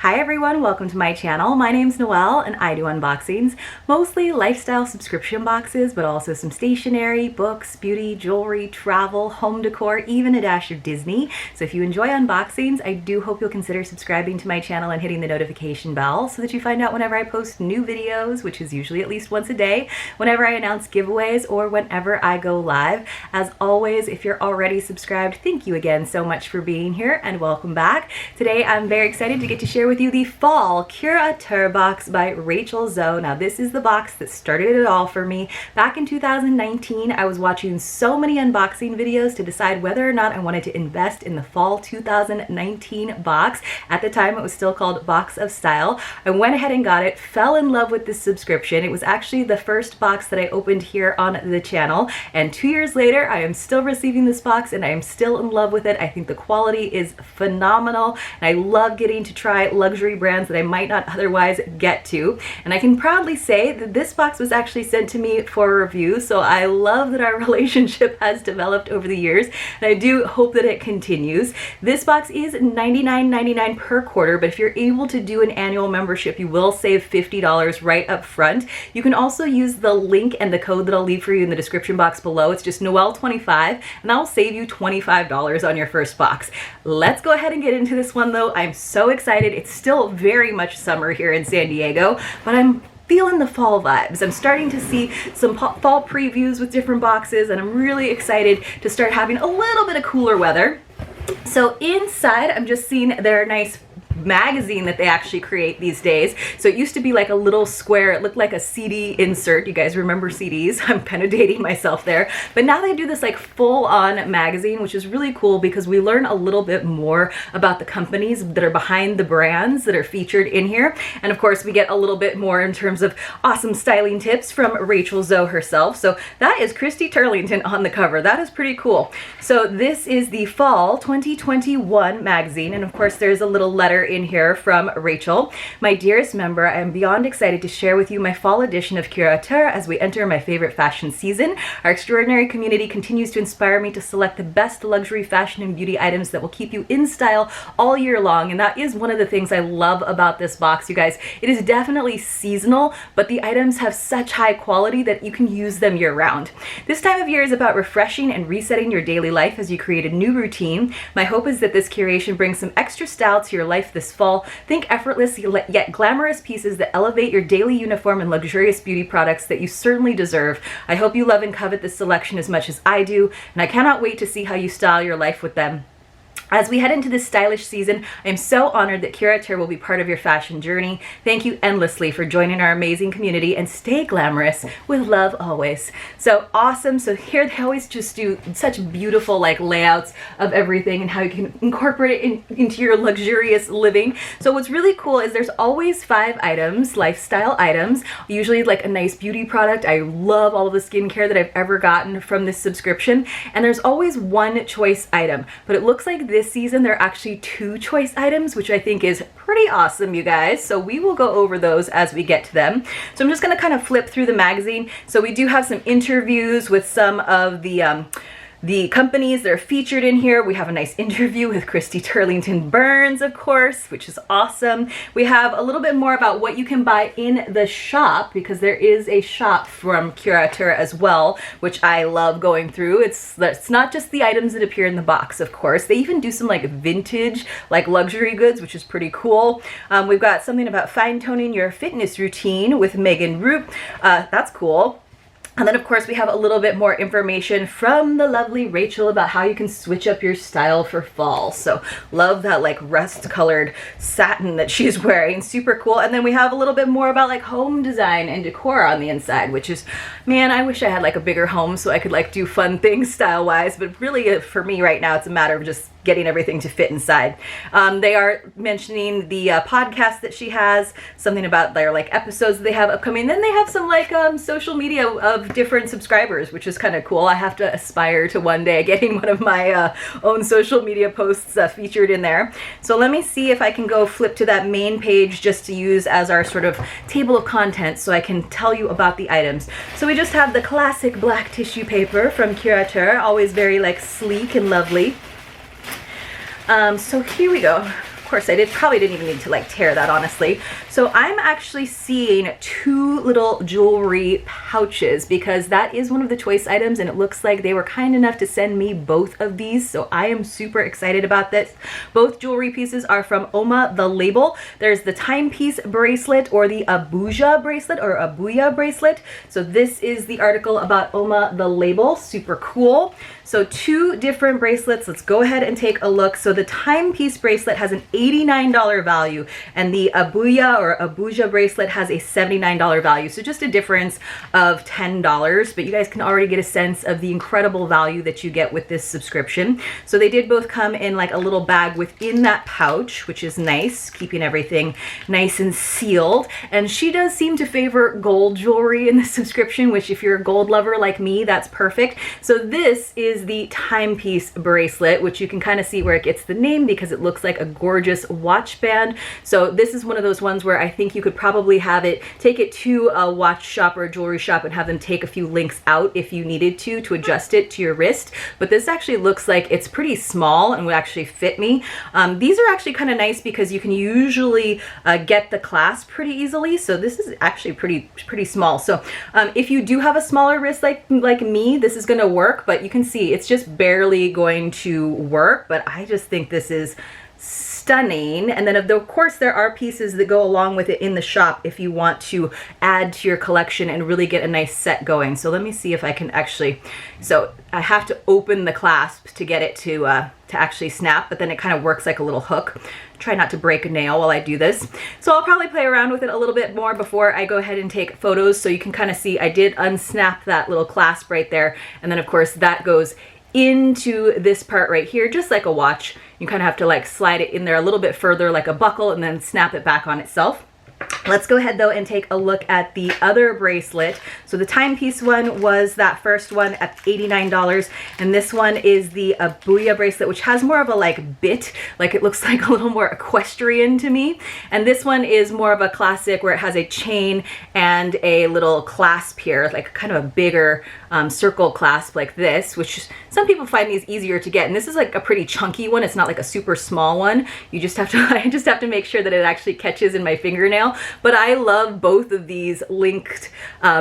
Hi everyone, welcome to my channel. My name's Noelle and I do unboxings, mostly lifestyle subscription boxes, but also some stationery, books, beauty, jewelry, travel, home decor, even a dash of Disney. So if you enjoy unboxings, I do hope you'll consider subscribing to my channel and hitting the notification bell so that you find out whenever I post new videos, which is usually at least once a day, whenever I announce giveaways, or whenever I go live. As always, if you're already subscribed, thank you again so much for being here and welcome back. Today I'm very excited to get to share with you the fall Curateur box by rachelzoe. Now this is the box that started it all for me. Back in 2019, I was watching so many unboxing videos to decide whether or not I wanted to invest in the fall 2019 box. At the time, it was still called Box of Style. I went ahead and got it, fell in love with this subscription. It was actually the first box that I opened here on the channel, and 2 years later, I am still receiving this box and I am still in love with it. I think the quality is phenomenal, and I love getting to try luxury brands that I might not otherwise get to. And I can proudly say that this box was actually sent to me for review, so I love that our relationship has developed over the years, and I do hope that it continues. This box is $99.99 per quarter, but if you're able to do an annual membership, you will save $50 right up front. You can also use the link and the code that I'll leave for you in the description box below. It's just Noelle25, and that will save you $25 on your first box. Let's go ahead and get into this one though. I'm so excited. It's still very much summer here in San Diego, but I'm feeling the fall vibes. I'm starting to see some fall previews with different boxes, and I'm really excited to start having a little bit of cooler weather. So inside, I'm just seeing their nice magazine that they actually create these days. So it used to be like a little square, it looked like a CD insert. You guys remember CDs? I'm kind of dating myself there. But now they do this like full-on magazine, which is really cool because we learn a little bit more about the companies that are behind the brands that are featured in here. And of course, we get a little bit more in terms of awesome styling tips from rachelzoe herself. So that is Christy Turlington on the cover. That is pretty cool. So this is the fall 2021 magazine. And of course, there's a little letter in here from Rachel. My dearest member, I am beyond excited to share with you my fall edition of Curateur as we enter my favorite fashion season. Our extraordinary community continues to inspire me to select the best luxury fashion and beauty items that will keep you in style all year long, and that is one of the things I love about this box, you guys. It is definitely seasonal, but the items have such high quality that you can use them year round. This time of year is about refreshing and resetting your daily life as you create a new routine. My hope is that this curation brings some extra style to your life this fall. Think effortless yet glamorous pieces that elevate your daily uniform and luxurious beauty products that you certainly deserve. I hope you love and covet this selection as much as I do, and I cannot wait to see how you style your life with them. As we head into this stylish season, I am so honored that Curateur will be part of your fashion journey. Thank you endlessly for joining our amazing community, and stay glamorous with love always. So awesome. So here they always just do such beautiful like layouts of everything and how you can incorporate it into your luxurious living. So what's really cool is there's always 5 items, lifestyle items, usually like a nice beauty product. I love all of the skincare that I've ever gotten from this subscription. And there's always one choice item, but it looks like this season there are actually 2 choice items, which I think is pretty awesome, you guys. So we will go over those as we get to them. So I'm just going to kind of flip through the magazine. So we do have some interviews with some of the companies that are featured in here. We have a nice interview with Christy Turlington Burns, of course, which is awesome. We have a little bit more about what you can buy in the shop, because there is a shop from Curateur as well, which I love going through. It's not just the items that appear in the box, of course. They even do some like vintage, like luxury goods, which is pretty cool. We've got something about fine-tuning your fitness routine with Megan Roop. That's cool. And then of course we have a little bit more information from the lovely Rachel about how you can switch up your style for fall. So love that like rust colored satin that she's wearing, super cool. And then we have a little bit more about like home design and decor on the inside, which is, man, I wish I had like a bigger home so I could like do fun things style wise, but really for me right now it's a matter of just getting everything to fit inside. They are mentioning the podcast that she has, something about their like episodes that they have upcoming. Then they have some like social media of different subscribers, which is kind of cool. I have to aspire to one day getting one of my own social media posts featured in there. So let me see if I can go flip to that main page just to use as our sort of table of contents so I can tell you about the items. So we just have the classic black tissue paper from Curateur, always very like sleek and lovely. So here we go. course I probably didn't even need to like tear that, honestly. So I'm actually seeing 2 little jewelry pouches because that is one of the choice items, and it looks like they were kind enough to send me both of these. So I am super excited about this. Both jewelry pieces are from Oma the Label. There's the Timepiece Bracelet or the Abuja bracelet or Abuya bracelet. So this is the article about Oma the Label. Super cool. So 2 different bracelets. Let's go ahead and take a look. So the Timepiece bracelet has an $89 value, and the Abuya or Abuja bracelet has a $79 value. So just a difference of $10, but you guys can already get a sense of the incredible value that you get with this subscription. So they did both come in like a little bag within that pouch, which is nice, keeping everything nice and sealed. And she does seem to favor gold jewelry in the subscription, which if you're a gold lover like me, that's perfect. So this is the Timepiece bracelet, which you can kind of see where it gets the name because it looks like a gorgeous watch band. So this is one of those ones where I think you could probably have it, take it to a watch shop or a jewelry shop and have them take a few links out if you needed to adjust it to your wrist. But this actually looks like it's pretty small and would actually fit me. These are actually kind of nice because you can usually get the clasp pretty easily. So this is actually pretty small. So if you do have a smaller wrist like me, this is going to work, but you can see it's just barely going to work. But I just think this is stunning. And then of course there are pieces that go along with it in the shop if you want to add to your collection and really get a nice set going. So let me see if I can actually, so I have to open the clasp to get it to actually snap, but then it kind of works like a little hook. Try not to break a nail while I do this. So I'll probably play around with it a little bit more before I go ahead and take photos, so you can kind of see I did unsnap that little clasp right there. And then of course that goes into this part right here, just like a watch. You kind of have to like slide it in there a little bit further like a buckle and then snap it back on itself. Let's go ahead though and take a look at the other bracelet. So the Timepiece one was that first one at $89, and this one is the Abuya bracelet, which has more of a like bit, like it looks like a little more equestrian to me. And this one is more of a classic where it has a chain and a little clasp here, like kind of a bigger circle clasp like this, which some people find these easier to get. And this is like a pretty chunky one. It's not like a super small one. You just have to, I just have to make sure that it actually catches in my fingernail. But I love both of these linked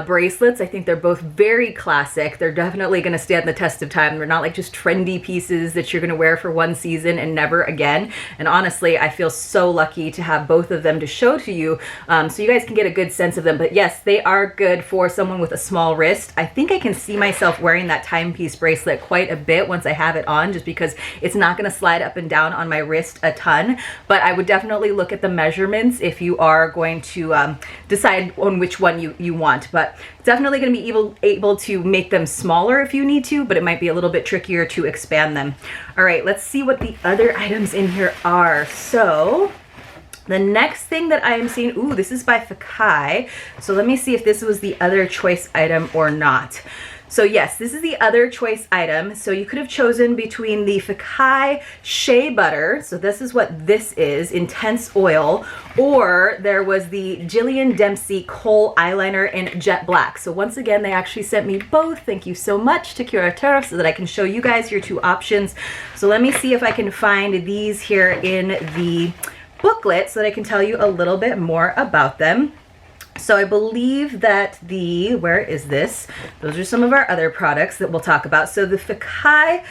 bracelets. I think they're both very classic. They're definitely going to stand the test of time. They're not like just trendy pieces that you're going to wear for one season and never again. And honestly, I feel so lucky to have both of them to show to you, so you guys can get a good sense of them. But yes, they are good for someone with a small wrist. I think I can see myself wearing that Timepiece bracelet quite a bit once I have it on, just because it's not going to slide up and down on my wrist a ton. But I would definitely look at the measurements if you are going to decide on which one you want. But definitely going to be able to make them smaller if you need to, but it might be a little bit trickier to expand them. All right, let's see what the other items in here are. So the next thing that I am seeing, ooh, this is by Fakai. So let me see if this was the other choice item or not. So yes, this is the other choice item. So you could have chosen between the Fakai Shea Butter, so this is what this is, Intense Oil, or there was the Jillian Dempsey Kohl Eyeliner in Jet Black. So once again, they actually sent me both. Thank you so much to Curateur so that I can show you guys your 2 options. So let me see if I can find these here in the booklet so that I can tell you a little bit more about them. So I believe that where is this? Those are some of our other products that we'll talk about. So the Fakai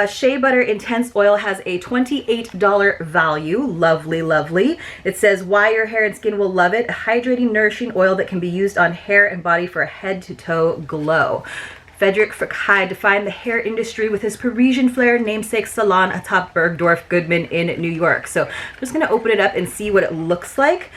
Shea Butter Intense Oil has a $28 value. Lovely, lovely. It says why your hair and skin will love it. A hydrating, nourishing oil that can be used on hair and body for a head to toe glow. Frederick Fakai defined the hair industry with his Parisian flair namesake salon atop Bergdorf Goodman in New York. So I'm just going to open it up and see what it looks like.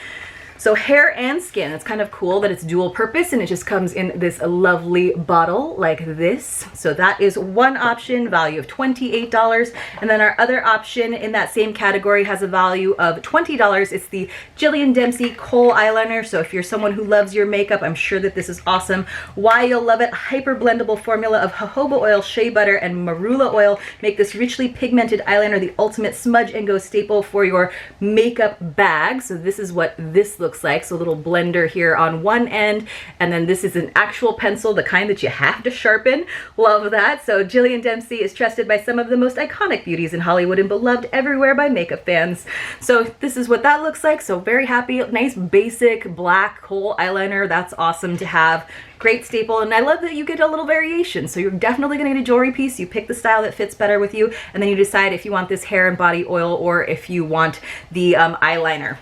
So hair and skin, it's kind of cool that it's dual purpose and it just comes in this lovely bottle like this. So that is one option, value of $28. And then our other option in that same category has a value of $20. It's the Jillian Dempsey Kohl Eyeliner. So if you're someone who loves your makeup, I'm sure that this is awesome. Why you'll love it, hyper blendable formula of jojoba oil, shea butter, and marula oil make this richly pigmented eyeliner the ultimate smudge and go staple for your makeup bag. So this is what this looks looks like. So a little blender here on one end, and then this is an actual pencil, the kind that you have to sharpen. Love that. So Jillian Dempsey is trusted by some of the most iconic beauties in Hollywood and beloved everywhere by makeup fans. So this is what that looks like. So very happy. Nice basic black Kohl eyeliner. That's awesome to have. Great staple, and I love that you get a little variation. So you're definitely gonna get a jewelry piece. You pick the style that fits better with you, and then you decide if you want this hair and body oil or if you want the eyeliner.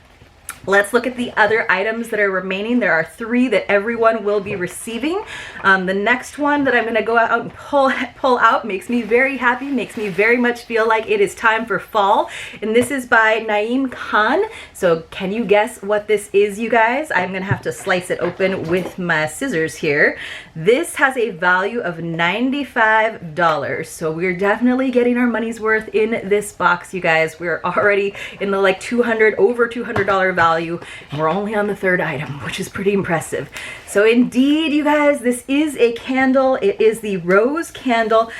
Let's look at the other items that are remaining. There are 3 that everyone will be receiving. The next one that I'm gonna go out and pull out makes me very happy, makes me very much feel like it is time for fall. And this is by Naeem Khan. So can you guess what this is, you guys? I'm gonna have to slice it open with my scissors here. This has a value of $95. So we're definitely getting our money's worth in this box, you guys. We're already in the like over $200 value. And we're only on the 3rd item, which is pretty impressive. So indeed, you guys, this is a candle. It is the rose candle.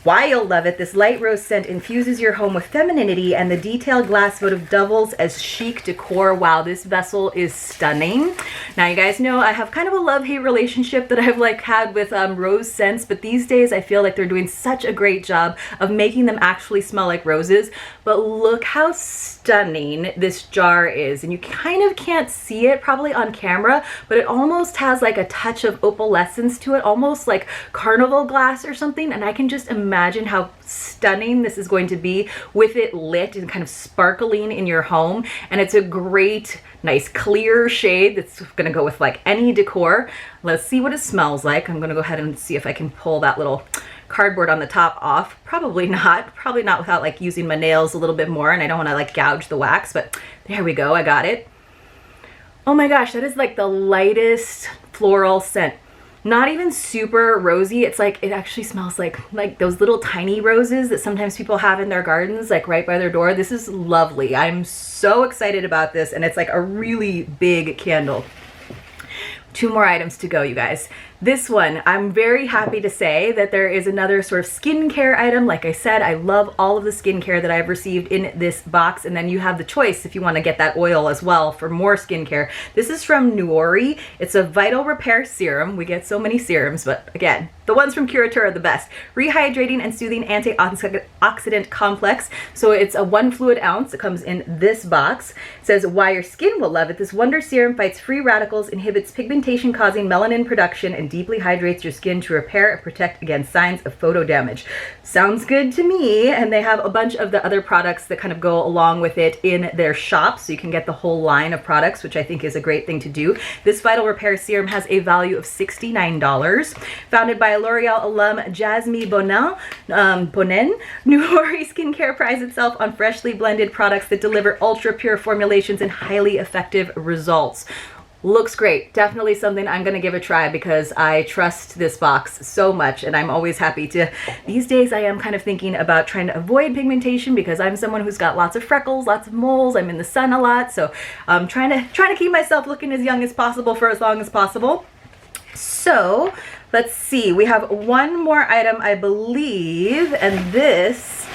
Why you'll love it. This light rose scent infuses your home with femininity, and the detailed glass votive doubles as chic decor. Wow, this vessel is stunning. Now, you guys know I have kind of a love-hate relationship that I've like had with rose scents, but these days I feel like they're doing such a great job of making them actually smell like roses. But look how stunning this jar is, and you kind of can't see it probably on camera, but it almost has like a touch of opalescence to it, almost like carnival glass or something. And I can just imagine how stunning this is going to be with it lit and kind of sparkling in your home. And it's a great, nice clear shade that's gonna go with like any decor. Let's see what it smells like. I'm gonna go ahead and see if I can pull that little cardboard on the top off. Probably not without like using my nails a little bit more, and I don't want to like gouge the wax, but there we go, I got it. Oh my gosh, that is like the lightest floral scent. Not even super rosy. It's like, it actually smells like those little tiny roses that sometimes people have in their gardens, like right by their door. This is lovely. I'm so excited about this, and it's like a really big candle. 2 more items to go, you guys. This one, I'm very happy to say that there is another sort of skincare item. Like I said, I love all of the skincare that I've received in this box, and then you have the choice if you want to get that oil as well for more skincare. This is from Nuori. It's a Vital Repair Serum. We get so many serums, but again, the ones from Curateur are the best. Rehydrating and soothing antioxidant complex. So it's a 1 fluid ounce. It comes in this box. It says, why your skin will love it. This wonder serum fights free radicals, inhibits pigmentation causing melanin production, and deeply hydrates your skin to repair and protect against signs of photo damage. Sounds good to me. And they have a bunch of the other products that kind of go along with it in their shop, so you can get the whole line of products, which I think is a great thing to do. This Vital Repair Serum has a value of $69. Founded by L'Oreal alum Jasmine Bonin, Nuori Skincare prides itself on freshly blended products that deliver ultra pure formulations and highly effective results. Looks great. Definitely something I'm going to give a try because I trust this box so much, and I'm always happy to. These days I am kind of thinking about trying to avoid pigmentation because I'm someone who's got lots of freckles, lots of moles. I'm in the sun a lot, so I'm trying to keep myself looking as young as possible for as long as possible. So let's see. We have one more item, I believe, and this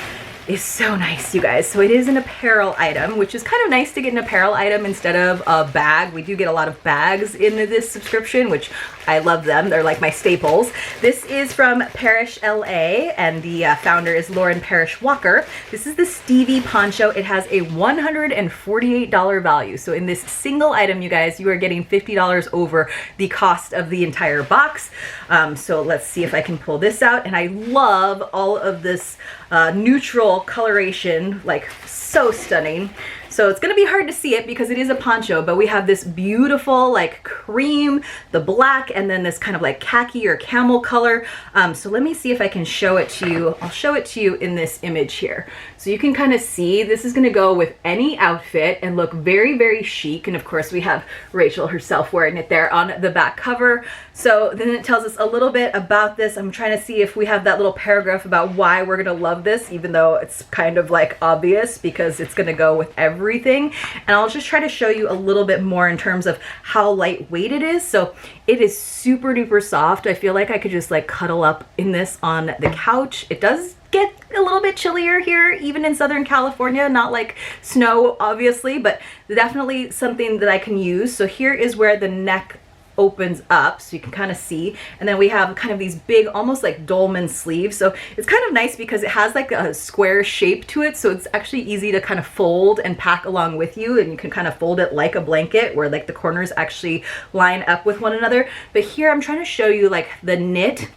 is so nice, you guys. So it is an apparel item, which is kind of nice to get an apparel item instead of a bag. We do get a lot of bags in this subscription, which I love them. They're like my staples. This is from Parrish LA, and the founder is Lauren Parrish Walker. This is the Stevie Poncho. It has a $148 value. So in this single item, you guys, you are getting $50 over the cost of the entire box. So let's see if I can pull this out. And I love all of this neutral coloration, like so stunning. So it's gonna be hard to see it because it is a poncho, but we have this beautiful like cream, the black, and then this kind of like khaki or camel color. So let me see if I can show it to you. I'll show it to you in this image here. So you can kind of see this is gonna go with any outfit and look very, very chic. And of course we have Rachel herself wearing it there on the back cover. So then it tells us a little bit about this. I'm trying to see if we have that little paragraph about why we're gonna love this, even though it's kind of like obvious because it's gonna go with everything. And I'll just try to show you a little bit more in terms of how lightweight it is. So it is super duper soft. I feel like I could just like cuddle up in this on the couch. It does get a little bit chillier here, even in Southern California, not like snow obviously, but definitely something that I can use. So here is where the neck opens up so you can kind of see, and then we have kind of these big, almost like dolman sleeves. So it's kind of nice because it has like a square shape to it, so it's actually easy to kind of fold and pack along with you, and you can kind of fold it like a blanket where like the corners actually line up with one another. But here I'm trying to show you like the knit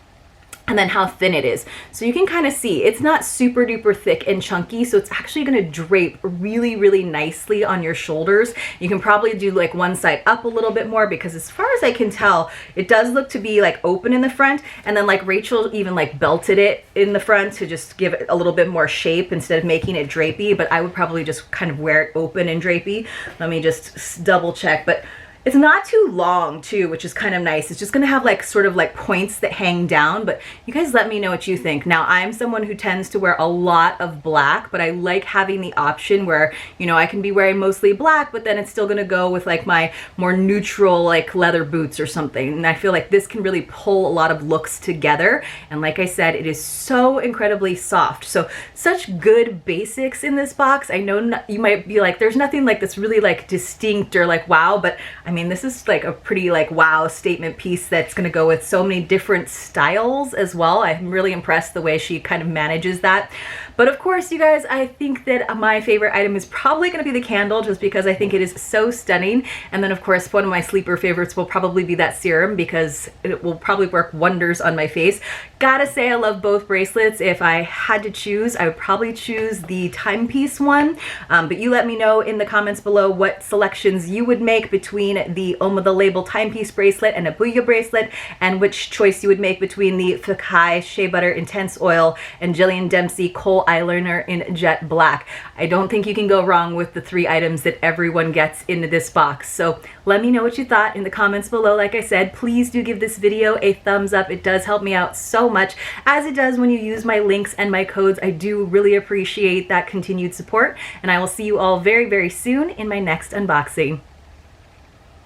and then how thin it is. So you can kind of see it's not super duper thick and chunky, so it's actually going to drape really, really nicely on your shoulders. You can probably do like one side up a little bit more, because as far as I can tell, it does look to be like open in the front, and then like Rachel even like belted it in the front to just give it a little bit more shape instead of making it drapey, but I would probably just kind of wear it open and drapey. Let me just double check, but it's not too long too, which is kind of nice. It's just gonna have like sort of like points that hang down, but you guys let me know what you think. Now, I'm someone who tends to wear a lot of black, but I like having the option where, you know, I can be wearing mostly black, but then it's still gonna go with like my more neutral like leather boots or something. And I feel like this can really pull a lot of looks together. And like I said, it is so incredibly soft. So such good basics in this box. I know you might be like, there's nothing like this really like distinct or like wow, but I mean, this is like a pretty like wow statement piece that's going to go with so many different styles as well. I'm really impressed the way she kind of manages that. But of course, you guys, I think that my favorite item is probably going to be the candle, just because I think it is so stunning. And then of course, one of my sleeper favorites will probably be that serum, because it will probably work wonders on my face. Gotta say, I love both bracelets. If I had to choose, I would probably choose the timepiece one. But you let me know in the comments below what selections you would make between the Oma the Label timepiece bracelet and a Booyah bracelet, and which choice you would make between the Fakai Shea Butter Intense Oil and Jillian Dempsey Kohl Eyeliner in Jet Black. I don't think you can go wrong with the 3 items that everyone gets in this box. So let me know what you thought in the comments below. Like I said, please do give this video a thumbs up. It does help me out so much, as it does when you use my links and my codes. I do really appreciate that continued support, and I will see you all very, very soon in my next unboxing.